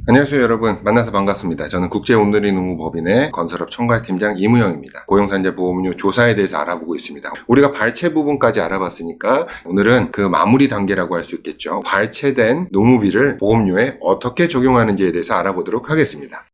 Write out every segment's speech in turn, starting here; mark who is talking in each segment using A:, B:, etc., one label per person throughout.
A: 안녕하세요 여러분, 만나서 반갑습니다. 저는 국제오늘이노무법인의 건설업 총괄팀장 이무영입니다. 고용산재 보험료 조사에 대해서 알아보고 있습니다. 우리가 발췌 부분까지 알아봤으니까 오늘은 그 마무리 단계라고 할 수 있겠죠. 발췌된 노무비를 보험료에 어떻게 적용하는지에 대해서 알아보도록 하겠습니다.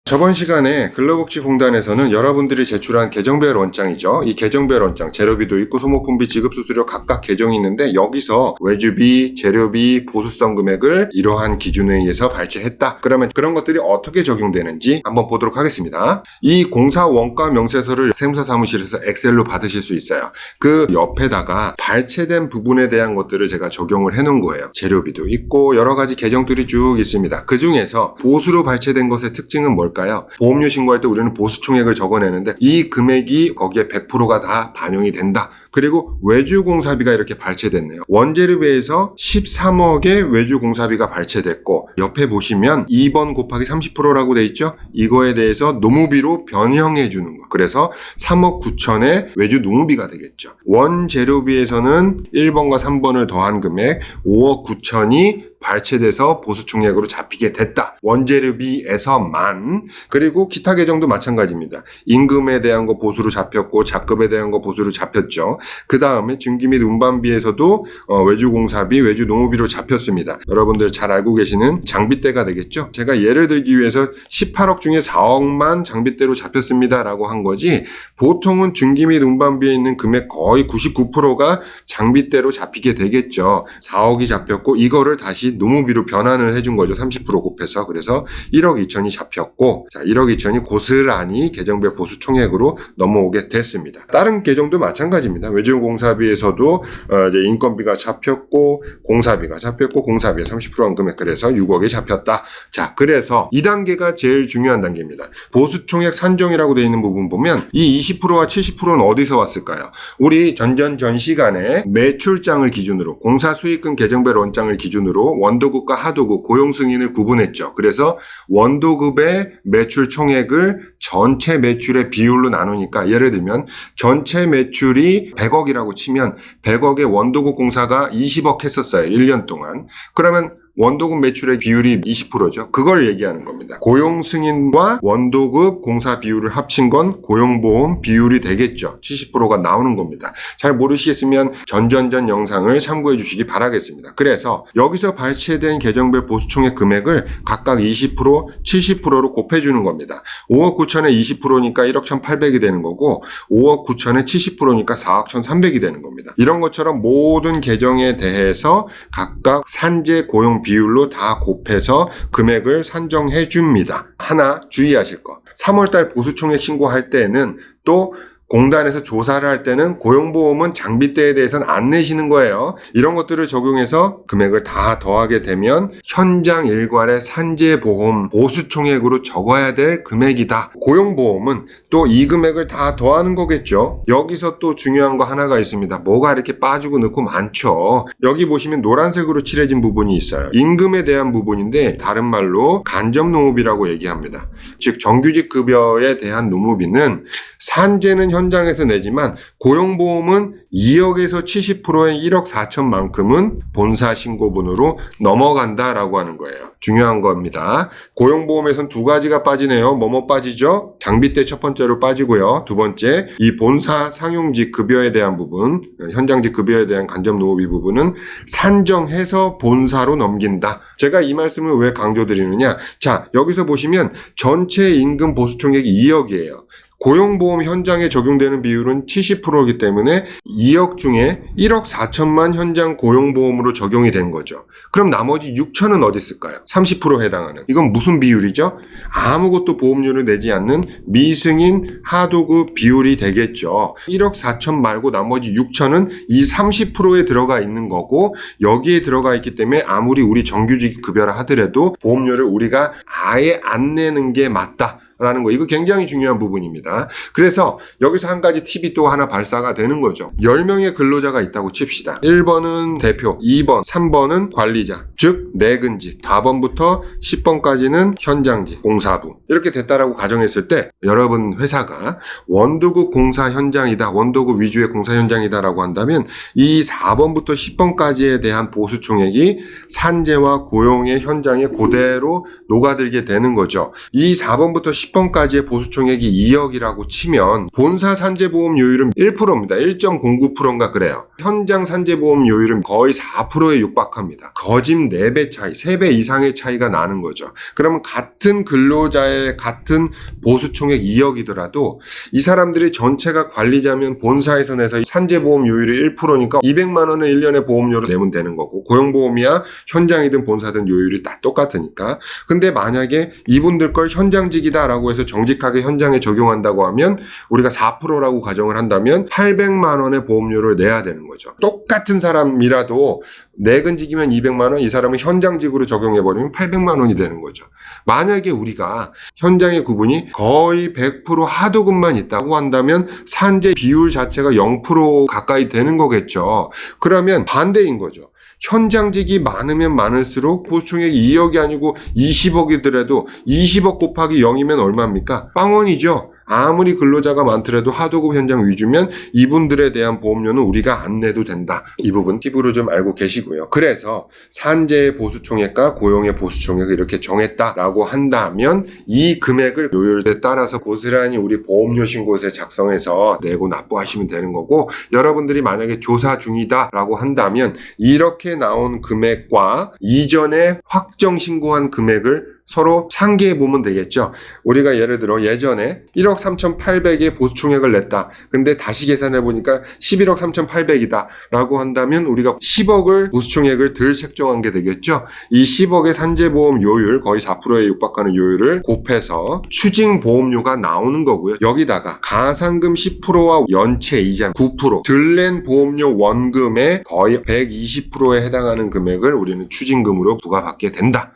A: 저번 시간에 근로복지공단에서는 여러분들이 제출한 계정별 원장이죠. 이 계정별 원장, 재료비도 있고 소모품비, 지급수수료 각각 계정이 있는데 여기서 외주비, 재료비, 보수성 금액을 이러한 기준에 의해서 발췌했다. 그러면 그런 것들이 어떻게 적용되는지 한번 보도록 하겠습니다. 이 공사 원가 명세서를 세무사 사무실에서 엑셀로 받으실 수 있어요. 그 옆에다가 발췌된 부분에 대한 것들을 제가 적용을 해놓은 거예요. 재료비도 있고 여러 가지 계정들이 쭉 있습니다. 그 중에서 보수로 발췌된 것의 특징은 뭘까요? 보험료 신고할 때 우리는 보수 총액을 적어내는데 이 금액이 거기에 100%가 다 반영이 된다. 그리고 외주공사비가 이렇게 발췌됐네요. 원재료비에서 13억의 외주공사비가 발췌됐고 옆에 보시면 2번 곱하기 30%라고 돼 있죠? 이거에 대해서 노무비로 변형해 주는 거. 그래서 3억 9천의 외주 노무비가 되겠죠. 원재료비에서는 1번과 3번을 더한 금액 5억 9천이 발췌돼서 보수총액으로 잡히게 됐다. 원재료비에서만. 그리고 기타 계정도 마찬가지입니다. 임금에 대한 거 보수로 잡혔고 작급에 대한 거 보수로 잡혔죠. 그 다음에 중기 및 운반비에서도 외주공사비, 외주노무비로 잡혔습니다. 여러분들 잘 알고 계시는 장비대가 되겠죠. 제가 예를 들기 위해서 18억 중에 4억만 장비대로 잡혔습니다 라고 한 거지, 보통은 중기 및 운반비에 있는 금액 거의 99%가 장비대로 잡히게 되겠죠. 4억이 잡혔고 이거를 다시 노무비로 변환을 해준 거죠. 30% 곱해서. 그래서 1억 2천이 잡혔고, 자, 1억 2천이 고스란히 계정별 보수 총액으로 넘어오게 됐습니다. 다른 계정도 마찬가지입니다. 외주공사비에서도 이제 인건비가 잡혔고, 공사비가 잡혔고, 공사비의 30%한 금액, 그래서 6억이 잡혔다. 자, 그래서 2단계가 제일 중요한 단계입니다. 보수 총액 산정이라고 되어 있는 부분 보면 이 20%와 70%는 어디서 왔을까요? 우리 전 시간에 매출장을 기준으로, 공사 수익금 계정별 원장을 기준으로 원도급과 하도급, 고용 승인을 구분했죠. 그래서 원도급의 매출 총액을 전체 매출의 비율로 나누니까, 예를 들면 전체 매출이 100억이라고 치면 100억의 원도급 공사가 20억 했었어요. 1년 동안. 그러면 원도급 매출의 비율이 20%죠. 그걸 얘기하는 겁니다. 고용 승인과 원도급 공사 비율을 합친 건 고용보험 비율이 되겠죠. 70%가 나오는 겁니다. 잘 모르시겠으면 전전전 영상을 참고해 주시기 바라겠습니다. 그래서 여기서 발췌된 계정별 보수총액 금액을 각각 20%, 70%로 곱해주는 겁니다. 5억 9천에 20%니까 1억 1,800이 되는 거고, 5억 9천에 70%니까 4억 1,300이 되는 겁니다. 이런 것처럼 모든 계정에 대해서 각각 산재 고용 비율로 다 곱해서 금액을 산정해 줍니다. 하나 주의하실 거. 3월달 보수총액 신고할 때는 또 공단에서 조사를 할 때는 고용보험은 장비대에 대해서는 안 내시는 거예요. 이런 것들을 적용해서 금액을 다 더하게 되면 현장 일괄의 산재보험 보수총액으로 적어야 될 금액이다. 고용보험은 또 이 금액을 다 더하는 거겠죠. 여기서 또 중요한 거 하나가 있습니다. 뭐가 이렇게 빠지고 넣고 많죠. 여기 보시면 노란색으로 칠해진 부분이 있어요. 임금에 대한 부분인데 다른 말로 간접노무비라고 얘기합니다. 즉 정규직 급여에 대한 노무비는 산재는 현장에서 내지만 고용보험은 2억에서 70%의 1억 4천만큼은 본사 신고분으로 넘어간다라고 하는 거예요. 중요한 겁니다. 고용보험에선 두 가지가 빠지네요. 뭐뭐 빠지죠? 장비대 첫 번째로 빠지고요. 두 번째, 이 본사 상용직 급여에 대한 부분, 현장직 급여에 대한 간접노무비 부분은 산정해서 본사로 넘긴다. 제가 이 말씀을 왜 강조드리느냐? 자, 여기서 보시면 전체 임금 보수총액이 2억이에요. 고용보험 현장에 적용되는 비율은 70%이기 때문에 2억 중에 1억 4천만 현장 고용보험으로 적용이 된 거죠. 그럼 나머지 6천은 어디 있을까요? 30% 해당하는. 이건 무슨 비율이죠? 아무것도 보험료를 내지 않는 미승인 하도급 비율이 되겠죠. 1억 4천 말고 나머지 6천은 이 30%에 들어가 있는 거고, 여기에 들어가 있기 때문에 아무리 우리 정규직 급여라 하더라도 보험료를 우리가 아예 안 내는 게 맞다. 라는 거, 이거 굉장히 중요한 부분입니다. 그래서 여기서 한 가지 팁이 또 하나 발사가 되는 거죠. 10명의 근로자가 있다고 칩시다. 1번은 대표, 2번, 3번은 관리자, 즉 내근직, 4번부터 10번까지는 현장직, 공사부, 이렇게 됐다라고 가정했을 때 여러분 회사가 원도급 공사 현장이다, 원도급 위주의 공사 현장이다라고 한다면 이 4번부터 10번까지에 대한 보수 총액이 산재와 고용의 현장에 그대로 녹아들게 되는 거죠. 이 4번부터 10번까지의 보수 총액이 2억이라고 치면 본사 산재보험료율은 1%입니다. 1.09%인가 그래요. 현장 산재보험료율은 거의 4%에 육박합니다. 거짓 4배 차이, 3배 이상의 차이가 나는 거죠. 그러면 같은 근로자의 같은 보수 총액 2억이더라도 이 사람들이 전체가 관리자면 본사에서 내서 산재보험료율이 1%니까 200만 원을 1년에 보험료로 내면 되는 거고, 고용보험이야 현장이든 본사든 요율이 다 똑같으니까. 근데 만약에 이분들 걸 현장직이다라고 해서 정직하게 현장에 적용한다고 하면 우리가 4%라고 가정을 한다면 800만 원의 보험료를 내야 되는 거죠. 똑같은 사람이라도 내근직이면 200만 원, 이 사람은 현장직으로 적용해버리면 800만 원이 되는 거죠. 만약에 우리가 현장의 구분이 거의 100% 하도급만 있다고 한다면 산재 비율 자체가 0% 가까이 되는 거겠죠. 그러면 반대인 거죠. 현장직이 많으면 많을수록 보수총액이 2억이 아니고 20억이더라도 20억 곱하기 0이면 얼마입니까? 빵원이죠. 아무리 근로자가 많더라도 하도급 현장 위주면 이분들에 대한 보험료는 우리가 안 내도 된다. 이 부분 팁으로 좀 알고 계시고요. 그래서 산재의 보수총액과 고용의 보수총액을 이렇게 정했다라고 한다면 이 금액을 요율에 따라서 고스란히 우리 보험료 신고서에 작성해서 내고 납부하시면 되는 거고, 여러분들이 만약에 조사 중이다라고 한다면 이렇게 나온 금액과 이전에 확정 신고한 금액을 서로 상기해 보면 되겠죠. 우리가 예를 들어 예전에 1억 3,800의 보수총액을 냈다. 근데 다시 계산해 보니까 11억 3,800이다 라고 한다면 우리가 10억을 보수총액을 덜 책정한 게 되겠죠. 이 10억의 산재보험 요율, 거의 4%에 육박하는 요율을 곱해서 추징보험료가 나오는 거고요. 여기다가 가산금 10%와 연체이자 9%, 덜 낸 보험료 원금의 거의 120%에 해당하는 금액을 우리는 추징금으로 부과받게 된다.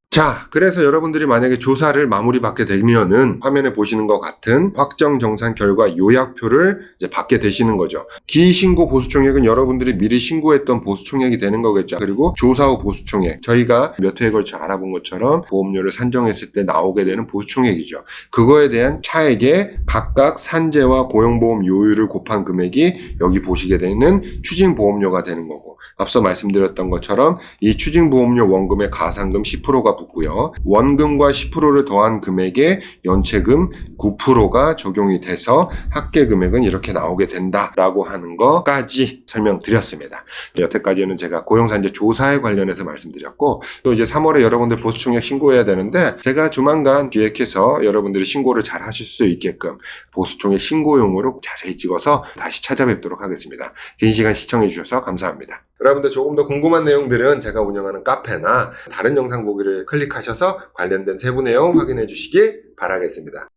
A: 자, 그래서 여러분들이 만약에 조사를 마무리 받게 되면은 화면에 보시는 것 같은 확정 정산 결과 요약표를 이제 받게 되시는 거죠. 기신고 보수총액은 여러분들이 미리 신고했던 보수총액이 되는 거겠죠. 그리고 조사 후 보수총액, 저희가 몇 회에 걸쳐 알아본 것처럼 보험료를 산정했을 때 나오게 되는 보수총액이죠. 그거에 대한 차액에 각각 산재와 고용보험 요율을 곱한 금액이 여기 보시게 되는 추징보험료가 되는 거고, 앞서 말씀드렸던 것처럼 이 추징보험료 원금의 가산금 10%가 붙고요. 원금과 10%를 더한 금액에 연체금 9%가 적용이 돼서 합계 금액은 이렇게 나오게 된다라고 하는 것까지 설명드렸습니다. 여태까지는 제가 고용산재 조사에 관련해서 말씀드렸고, 또 이제 3월에 여러분들 보수총액 신고해야 되는데 제가 조만간 기획해서 여러분들이 신고를 잘 하실 수 있게끔 보수총액 신고용으로 자세히 찍어서 다시 찾아뵙도록 하겠습니다. 긴 시간 시청해 주셔서 감사합니다. 여러분들 조금 더 궁금한 내용들은 제가 운영하는 카페나 다른 영상 보기를 클릭하셔서 관련된 세부 내용 확인해 주시길 바라겠습니다.